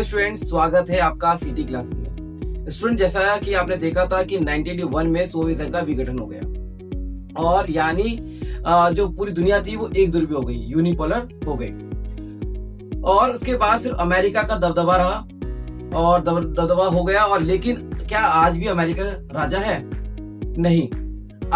Hello student, स्वागत है आपका सिटी क्लास में। स्टूडेंट, जैसा कि आपने देखा था कि 1981 में सोवियत संघ का विघटन हो गया और यानी जो पूरी दुनिया थी वो एक ध्रुवीय हो गई, यूनिपोलर हो गई। और उसके बाद सिर्फ अमेरिका का दबदबा रहा और दबदबा हो गया। और लेकिन क्या आज भी अमेरिका राजा है? नहीं।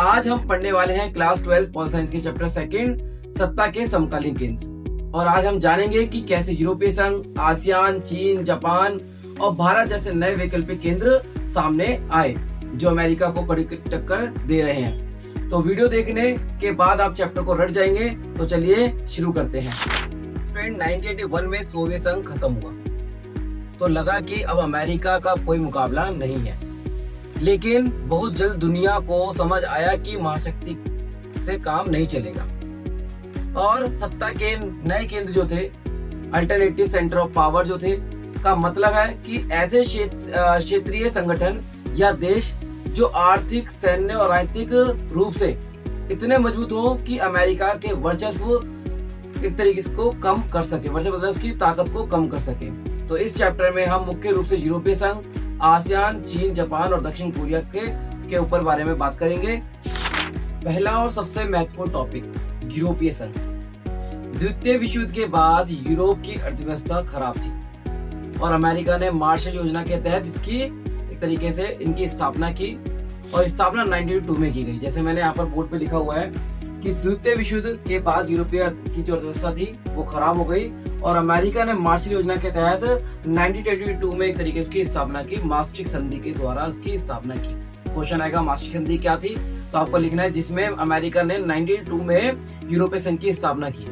आज हम पढ़ने वाले हैं क्लास 12 पॉल साइंस के चैप्टर 2 सत्ता के समकालीन केंद्र। और आज हम जानेंगे कि कैसे यूरोपीय संघ, आसियान, चीन, जापान और भारत जैसे नए वैकल्पिक केंद्र सामने आए जो अमेरिका को कड़ी टक्कर दे रहे हैं। तो वीडियो देखने के बाद आप चैप्टर को रट जाएंगे। तो चलिए शुरू करते हैं। 1981 में सोवियत संघ खत्म हुआ तो लगा कि अब अमेरिका का कोई मुकाबला नहीं है। लेकिन बहुत जल्द दुनिया को समझ आया कि महाशक्ति से काम नहीं चलेगा और सत्ता के नए केंद्र जो थे, अल्टरनेटिव सेंटर ऑफ पावर जो थे, का मतलब है कि ऐसे क्षेत्रीय संगठन या देश जो आर्थिक, सैन्य और राजनीतिक रूप से इतने मजबूत हो कि अमेरिका के वर्चस्व एक तरीके से को कम कर सके, वर्चस्व मतलब उसकी ताकत को कम कर सके। तो इस चैप्टर में हम मुख्य रूप से यूरोपीय संघ, आसियान, चीन, जापान और दक्षिण कोरिया के ऊपर बारे में बात करेंगे। पहला और सबसे महत्वपूर्ण टॉपिक, यूरोपीय संघ। द्वितीय विश्व युद्ध के बाद यूरोप की अर्थव्यवस्था खराब थी और अमेरिका ने मार्शल योजना के तहत इसकी एक तरीके से इनकी स्थापना की और स्थापना 1992 में की गई। जैसे मैंने यहाँ पर बोर्ड पे लिखा हुआ है कि द्वितीय विश्व युद्ध के बाद यूरोपीय की जो अर्थव्यवस्था थी वो खराब हो गई और अमेरिका ने मार्शल योजना के तहत 1922 में एक तरीके से स्थापना की, मास्ट्रिक्ट संधि के द्वारा उसकी स्थापना की। क्वेश्चन आएगा मास्ट्रिक्ट संधि क्या थी, तो आपको लिखना है जिसमें अमेरिका ने 1992 में यूरोपीय संघ की स्थापना की।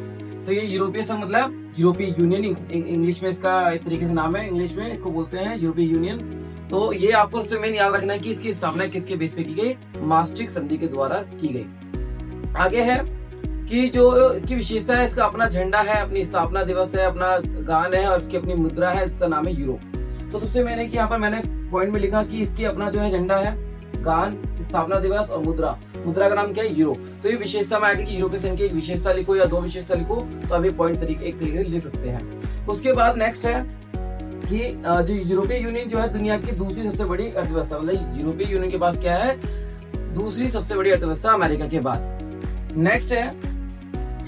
तो ये यूरोपीय संघ मतलब यूरोपीय यूनियन, इंग्लिश में इसका एक तरीके से नाम है, इंग्लिश में इसको बोलते हैं यूरोपीय यूनियन। तो ये आपको सबसे मेन याद रखना है कि इसकी स्थापना किसके बेस पे की गई, मास्ट्रिक्ट संधि के द्वारा की गई। आगे है कि जो इसकी विशेषता है, इसका अपना झंडा है, अपनी स्थापना दिवस है, अपना गान है और इसकी अपनी मुद्रा है, इसका नाम है यूरो। तो सबसे मैंने कि यहाँ पर मैंने पॉइंट में लिखा कि इसकी अपना जो है झंडा है, गान, स्थापना दिवस और मुद्रा। मुद्रा का नाम क्या है, यूरो। तो ये विशेषता में आगे कि यूरोपीय संघ की एक विशेषता लिखो या दो विशेषता लिखो तो अभी पॉइंट एक तरीके से लिख सकते हैं। उसके बाद नेक्स्ट है कि जो यूरोपीय यूनियन जो है दुनिया की दूसरी सबसे बड़ी अर्थव्यवस्था, मतलब यूरोपीय यूनियन के पास क्या है, दूसरी सबसे बड़ी अर्थव्यवस्था अमेरिका के बाद। नेक्स्ट है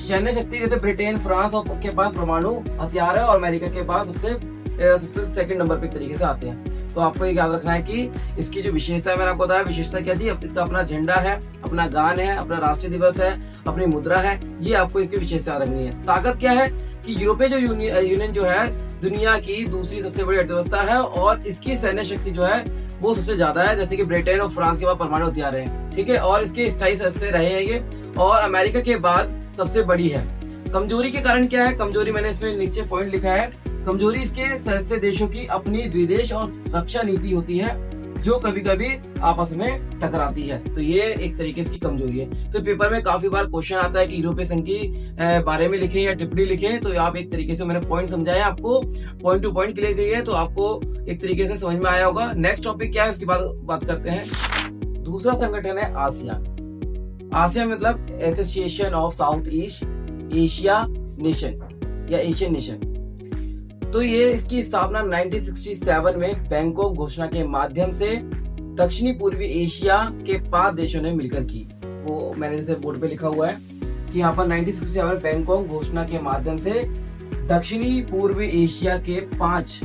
सैन्य शक्ति, जैसे ब्रिटेन, फ्रांस और के पास परमाणु हथियार है और अमेरिका के पास सबसे सेकंड नंबर पे तरीके से आते हैं। तो आपको ये याद रखना है कि इसकी जो विशेषता है, मैंने आपको बताया विशेषता क्या थी, इसका अपना झंडा है, अपना गान है, अपना राष्ट्रीय दिवस है, अपनी मुद्रा है, ये आपको इसकी विशेषता रखनी है। ताकत क्या है कि यूरोपीय जो यूनियन जो है दुनिया की दूसरी सबसे बड़ी अर्थव्यवस्था है और इसकी सैन्य शक्ति जो है वो सबसे ज्यादा है, जैसे कि ब्रिटेन और फ्रांस के बाद परमाणु हथियार है, ठीक है, और इसके स्थायी सदस्य रहे हैं ये, और अमेरिका के बाद सबसे बड़ी है। कमजोरी के कारण क्या है, कमजोरी मैंने इसमें नीचे पॉइंट लिखा है, कमजोरी इसके सदस्य देशों की अपनी द्विदेश और रक्षा नीति होती है जो कभी कभी आपस में टकराती है। तो ये एक तरीके से कमजोरी है। तो पेपर में काफी बार क्वेश्चन आता है कि यूरोपीय संघ की बारे में लिखें या टिप्पणी लिखें, तो आप एक तरीके से मैंने पॉइंट समझाया, आपको पॉइंट टू पॉइंट क्लियर किया है तो आपको एक तरीके से समझ में आया होगा। नेक्स्ट टॉपिक क्या है उसकी बात करते हैं। दूसरा संगठन है आसियान। आसियान मतलब association of south east Asia nation या एशियन नेशन। तो ये इसकी स्थापना 1967 में बैंकॉक घोषणा के माध्यम से दक्षिणी पूर्वी एशिया के 5 देशों ने मिलकर की। वो मैंने जैसे बोर्ड पे लिखा हुआ है कि यहाँ पर 1967 बैंकॉक घोषणा के माध्यम से दक्षिणी पूर्वी एशिया के 5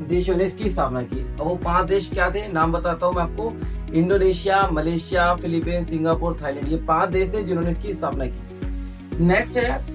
देशों ने इसकी स्थापना की। और वो 5 देश क्या थे, नाम बताता हूँ मैं आपको, Indonesia, Malaysia, Philippines, Singapore, Thailand, ये 5 देश है जिन्होंने इसकी स्थापना की। नेक्स्ट है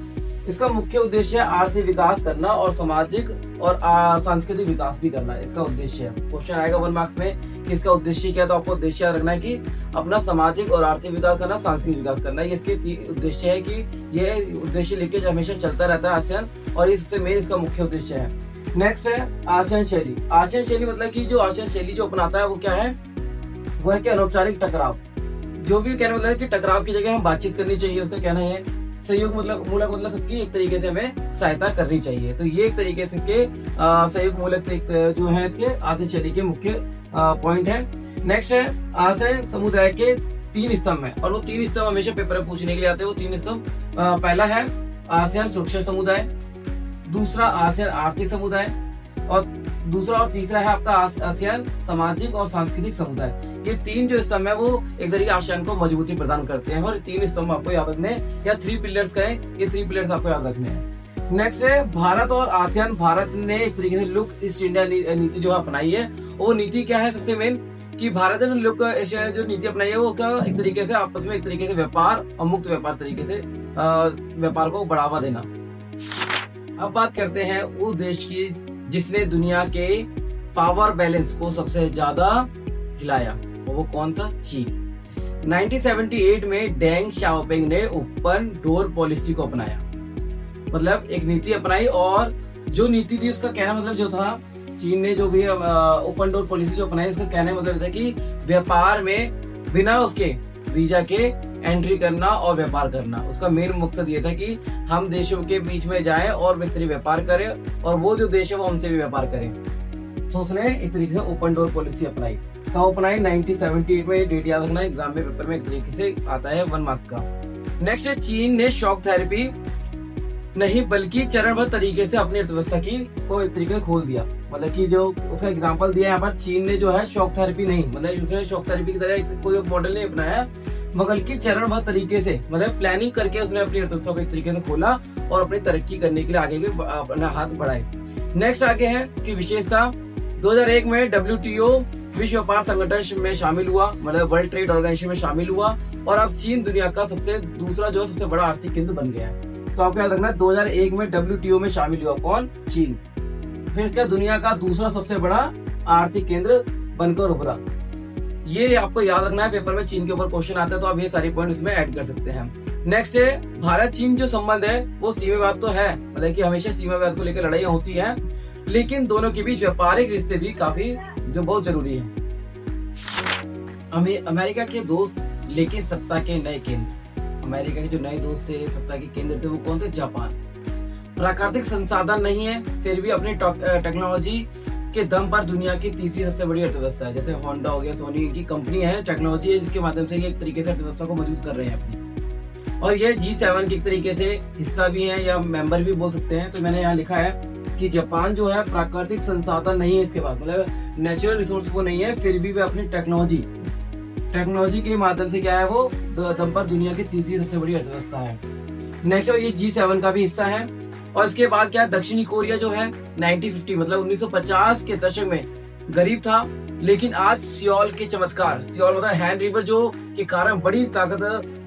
इसका मुख्य उद्देश्य है आर्थिक विकास करना और सामाजिक और सांस्कृतिक विकास भी करना, इसका उद्देश्य है। क्वेश्चन आएगा 1 मार्क्स में कि इसका उद्देश्य क्या है, तो आपको उद्देश्य रखना है कि अपना सामाजिक और आर्थिक विकास करना, सांस्कृतिक विकास करना, ये इसके उद्देश्य है कि ये उद्देश्य लेके हमेशा चलता रहता है आसियान, और ये सबसे मेन इसका मुख्य उद्देश्य है। नेक्स्ट है आसियान शैली। आसियान शैली मतलब कि जो आसियान शैली जो अपनाता है वो क्या है, वो है कि अनौपचारिक टकराव। जो भी कहने मतलब है कि टकराव की जगह हम बातचीत करनी चाहिए, उसका कहना है सहयोग मूलक मतलब सबकी एक तरीके से हमें सहायता करनी चाहिए। तो ये एक तरीके से के सहयोग मूलक जो है इसके आसियान शैली के मुख्य पॉइंट है। नेक्स्ट है आसियान समुदाय के 3 स्तंभ है और वो 3 स्तंभ हमेशा पेपर में पूछने के लिए आते हैं। वो 3 स्तंभ, पहला है आसियान सुरक्षा समुदाय, दूसरा आसियान आर्थिक समुदाय और दूसरा और तीसरा है आपका आसियान सामाजिक और सांस्कृतिक समुदाय। ये तीन जो स्तंभ है वो एक तरीके आसियान को मजबूती प्रदान करते हैं और तीन स्तंभ आपको याद रखने हैं, या 3 पिलर्स कहें, ये 3 पिलर्स आपको याद रखने हैं। नेक्स्ट है भारत और आसियान। भारत ने एक तरीके से लुक ईस्ट इंडिया नीति जो अपनाई है, वो नीति क्या है सबसे मेन कि भारत ने लुक ईस्ट इंडिया जो नीति अपनाई है वो उसका एक तरीके से आपस में एक तरीके से व्यापार और मुक्त व्यापार तरीके से व्यापार को बढ़ावा देना। अब बात करते हैं उस देश की जिसने दुनिया के पावर बैलेंस को सबसे ज्यादा हिलाया, और वो कौन था? चीन। 1978 में डेंग शाओपिंग ने ओपन डोर पॉलिसी को अपनाया, मतलब एक नीति अपनाई, और जो नीति थी उसका कहना मतलब जो था, चीन ने जो भी ओपन डोर पॉलिसी जो अपनाई उसका कहने मतलब था कि व्यापार में बिना उसके वीजा के एंट्री करना और व्यापार करना। उसका मेन मकसद ये था कि हम देशों के बीच में जाएं और बेहतरीन व्यापार करें, और वो जो देश है वो हमसे भी व्यापार करें। तो उसने एक तरीके से ओपन डोर पॉलिसी अपनाई। कब अपनाई? 1978 में। डेट याद रखना, एग्जाम में पेपर में एक तरीके से आता है 1 मार्क्स का। नेक्स्ट है चीन ने शॉक थेरेपी नहीं बल्कि चरणबद्ध तरीके से अपनी अर्थव्यवस्था की को एक तरीके से खोल दिया। मतलब कि जो उसका एग्जांपल दिया यहाँ पर, चीन ने जो है शॉक थेरेपी नहीं, मतलब उसने शॉक थेरेपी की तरह कोई मॉडल नहीं अपनाया, मगर की चरणबद्ध तरीके से मतलब प्लानिंग करके उसने अपनी अर्थव्यवस्था को एक तरीके से खोला और अपनी तरक्की करने के लिए आगे भी अपना हाथ बढ़ाए। नेक्स्ट आगे है कि विशेषता 2001 में WTO विश्व व्यापार संगठन में शामिल हुआ, मतलब वर्ल्ड ट्रेड ऑर्गेनाइजेशन में शामिल हुआ, और अब चीन दुनिया का दूसरा जो सबसे बड़ा आर्थिक केंद्र बन गया है। तो आपको याद रखना है 2001 में WTO में शामिल हुआ कौन? चीन। फिर इसका दुनिया का दूसरा सबसे बड़ा आर्थिक केंद्र बनकर उभरा। ये आपको याद रखना है, पेपर में चीन के ऊपर क्वेश्चन आता है तो आप ये सारे पॉइंट इसमें ऐड कर सकते हैं। नेक्स्ट है भारत चीन जो संबंध है वो सीमावाद तो है, मतलब कि हमेशा सीमावाद को लेकर लड़ाइयां होती हैं, लेकिन दोनों के बीच व्यापारिक रिश्ते भी काफी जो बहुत जरूरी है। अमेरिका के दोस्त लेकिन सत्ता के नए केंद्र। अमेरिका के जो नए दोस्त थे, सत्ता के केंद्र थे, वो कौन थे? जापान। प्राकृतिक संसाधन नहीं है, फिर भी अपनी टेक्नोलॉजी के दम पर दुनिया की तीसरी सबसे बड़ी अर्थव्यवस्था है। जैसे होंडा हो गया, सोनी की कंपनी है, टेक्नोलॉजी है जिसके माध्यम से ये एक तरीके से अर्थव्यवस्था को मजबूत कर रहे हैं अपनी। और ये G7 के एक तरीके से हिस्सा भी है या मेंबर भी बोल सकते हैं। तो मैंने यहाँ लिखा है कि जापान जो है प्राकृतिक संसाधन नहीं है इसके पास, मतलब नेचुरल रिसोर्स वो नहीं है, फिर भी वे अपनी टेक्नोलॉजी के माध्यम से क्या है वो दम पर दुनिया की तीसरी सबसे बड़ी अर्थव्यवस्था है। नेक्स्ट ये G7 का भी हिस्सा है। और इसके बाद क्या है? दक्षिणी कोरिया जो है 1950 मतलब 1950 के दशक में गरीब था, लेकिन आज सियोल के चमत्कार, सियोल मतलब हैन रिवर जो के कारण बड़ी ताकत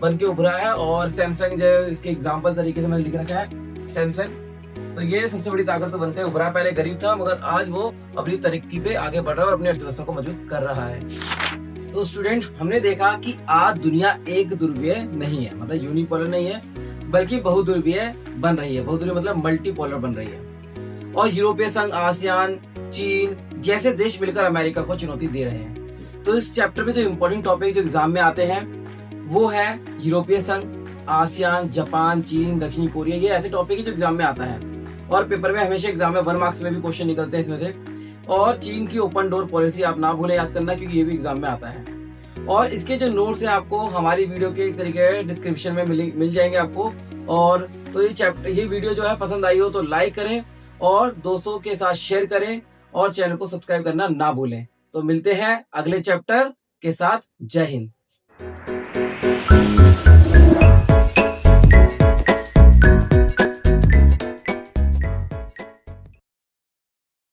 बन के उभरा है। और सैमसंग जो इसके एग्जाम्पल तरीके से मैंने लिख रखा है सैमसंग, तो ये सबसे बड़ी ताकत बनकर उभरा। पहले गरीब था मगर आज वो अपनी तरक्की पे आगे बढ़ रहा है और अपनी अर्थव्यवस्था को मजबूत कर रहा है। तो स्टूडेंट, हमने देखा कि आज दुनिया एक ध्रुवीय नहीं है, मतलब यूनिपोलर नहीं है, बल्कि बहुध्रुवीय बन रही है। बहुध्रुवीय मतलब मल्टीपोलर बन रही है। और यूरोपीय संघ, आसियान, चीन जैसे देश मिलकर अमेरिका को चुनौती दे रहे हैं। तो इस चैप्टर में जो इम्पोर्टेंट टॉपिक जो एग्जाम में आते हैं वो है यूरोपीय संघ, आसियान, जापान, चीन, दक्षिणी कोरिया, ये ऐसे टॉपिक है जो एग्जाम में आता है। और पेपर में हमेशा एग्जाम में 1 मार्क्स में भी क्वेश्चन निकलते हैं इसमें से। और चीन की ओपन डोर पॉलिसी आप ना भूलें याद करना, क्योंकि ये भी एग्जाम में आता है। और इसके जो नोट्स है आपको हमारी वीडियो के तरीके डिस्क्रिप्शन में मिल जाएंगे आपको। और तो ये वीडियो जो है पसंद आई हो तो लाइक करें और दोस्तों के साथ शेयर करें और चैनल को सब्सक्राइब करना ना भूलें। तो मिलते हैं अगले चैप्टर के साथ। जय हिंद।